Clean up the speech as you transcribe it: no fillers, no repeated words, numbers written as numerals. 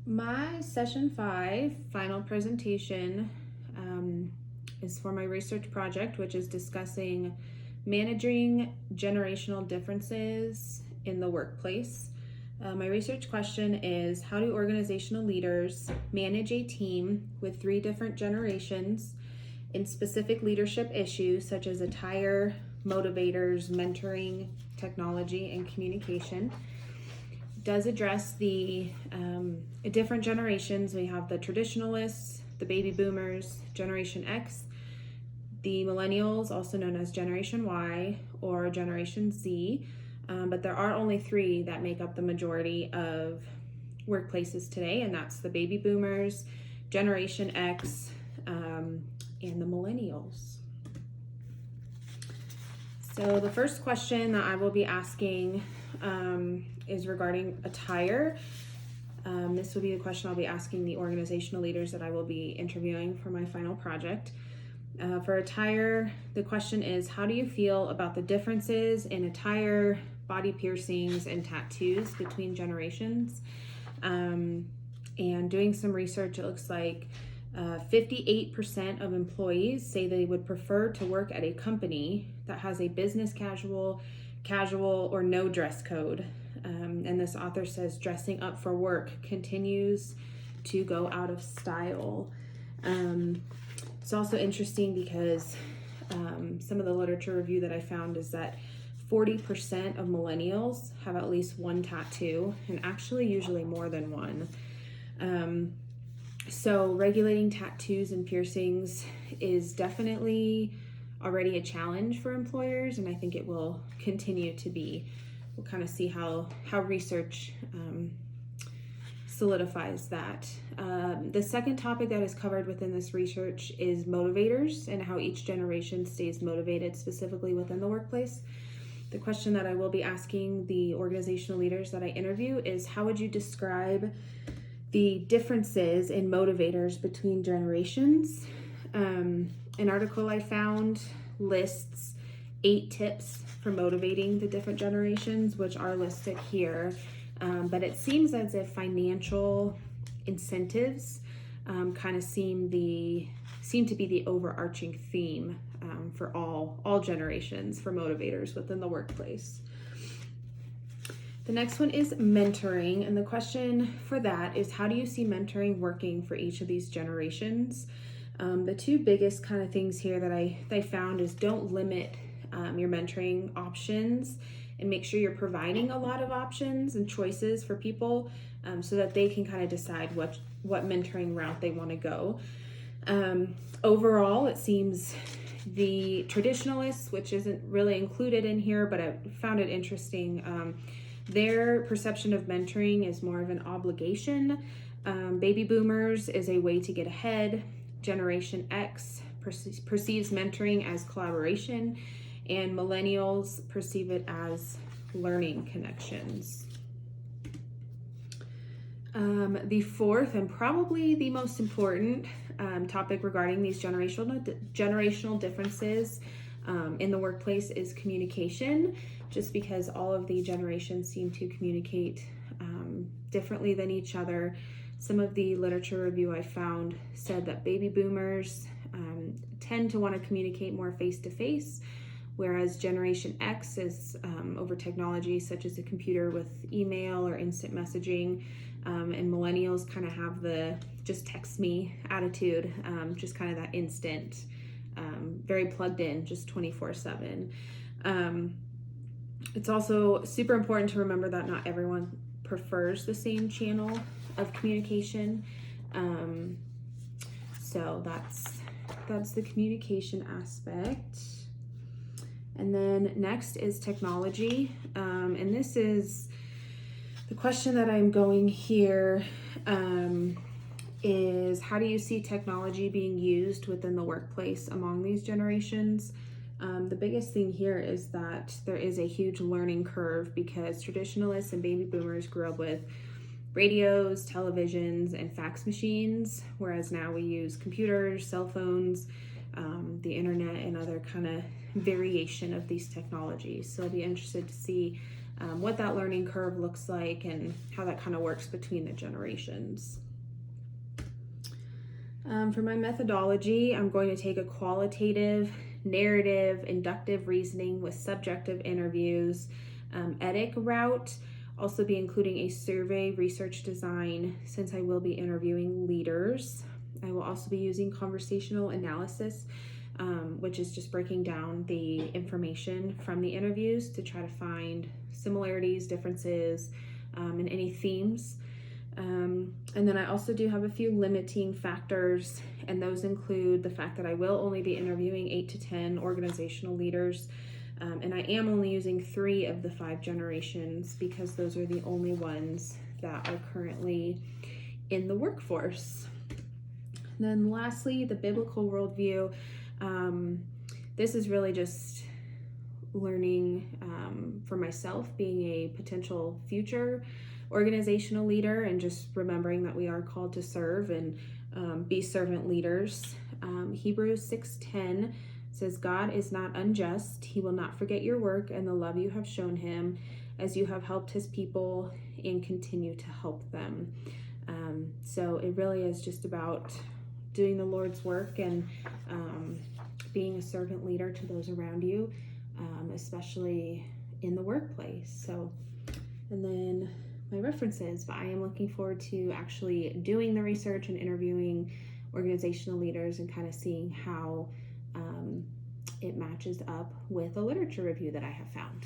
My session 5 final presentation is for my research project, which is discussing managing generational differences in the workplace. My research question is, how do organizational leaders manage a team with 3 different generations in specific leadership issues such as attire, motivators, mentoring, technology, and communication? Does address the different generations. We have the traditionalists, the baby boomers, Generation X, the millennials, also known as Generation Y or Generation Z, but there are only 3 that make up the majority of workplaces today, and that's the baby boomers, Generation X, and the millennials. So the first question that I will be asking is regarding attire. This will be the question I'll be asking the organizational leaders that I will be interviewing for my final project. For attire, the question is, how do you feel about the differences in attire, body piercings, and tattoos between generations? And doing some research, it looks like 58% of employees say they would prefer to work at a company that has a business casual, or no dress code. And this author says dressing up for work continues to go out of style. It's also interesting because some of the literature review that I found is that 40% of millennials have at least one tattoo, and actually usually more than one. So regulating tattoos and piercings is definitely already a challenge for employers, and I think it will continue to be. We'll kind of see how research solidifies that. The second topic that is covered within this research is motivators and how each generation stays motivated specifically within the workplace. The question that I will be asking the organizational leaders that I interview is, how would you describe the differences in motivators between generations? An article I found lists 8 tips for motivating the different generations, which are listed here. But it seems as if financial incentives kind of seem to be the overarching theme for all generations for motivators within the workplace. The next one is mentoring, and the question for that is, how do you see mentoring working for each of these generations? The 2 biggest kind of things here that I found is, don't limit your mentoring options, and make sure you're providing a lot of options and choices for people so that they can kind of decide what mentoring route they want to go. Overall, it seems the traditionalists, which isn't really included in here, but I found it interesting, their perception of mentoring is more of an obligation. Baby boomers is a way to get ahead. Generation X perceives mentoring as collaboration, and millennials perceive it as learning connections. The fourth and probably the most important topic regarding these generational differences in the workplace is communication, just because all of the generations seem to communicate differently than each other. Some of the literature review I found said that baby boomers tend to want to communicate more face-to-face, whereas Generation X is over technology such as a computer with email or instant messaging, and millennials kind of have the just text me attitude, just kind of that instant, very plugged in, just 24/7. It's also super important to remember that not everyone prefers the same channel of communication. So that's the communication aspect. And then next is technology. And this is the question that I'm going here, is, how do you see technology being used within the workplace among these generations? The biggest thing here is that there is a huge learning curve, because traditionalists and baby boomers grew up with radios, televisions, and fax machines, whereas now we use computers, cell phones, the internet, and other kind of variation of these technologies. So I'll be interested to see what that learning curve looks like and how that kind of works between the generations. For my methodology, I'm going to take a qualitative, narrative, inductive reasoning with subjective interviews, EDIC route. Also be including a survey research design since I will be interviewing leaders. I will also be using conversational analysis, which is just breaking down the information from the interviews to try to find similarities, differences, and any themes. And then I also do have a few limiting factors, and those include the fact that I will only be interviewing 8 to 10 organizational leaders, and I am only using 3 of the 5 generations because those are the only ones that are currently in the workforce. And then lastly, the biblical worldview. This is really just learning for myself, being a potential future organizational leader, and just remembering that we are called to serve and be servant leaders. Hebrews 6:10 says, God is not unjust. He will not forget your work and the love you have shown him as you have helped his people and continue to help them. So it really is just about doing the Lord's work and being a servant leader to those around you, especially in the workplace. So, and then my references, but I am looking forward to actually doing the research and interviewing organizational leaders and kind of seeing how it matches up with a literature review that I have found.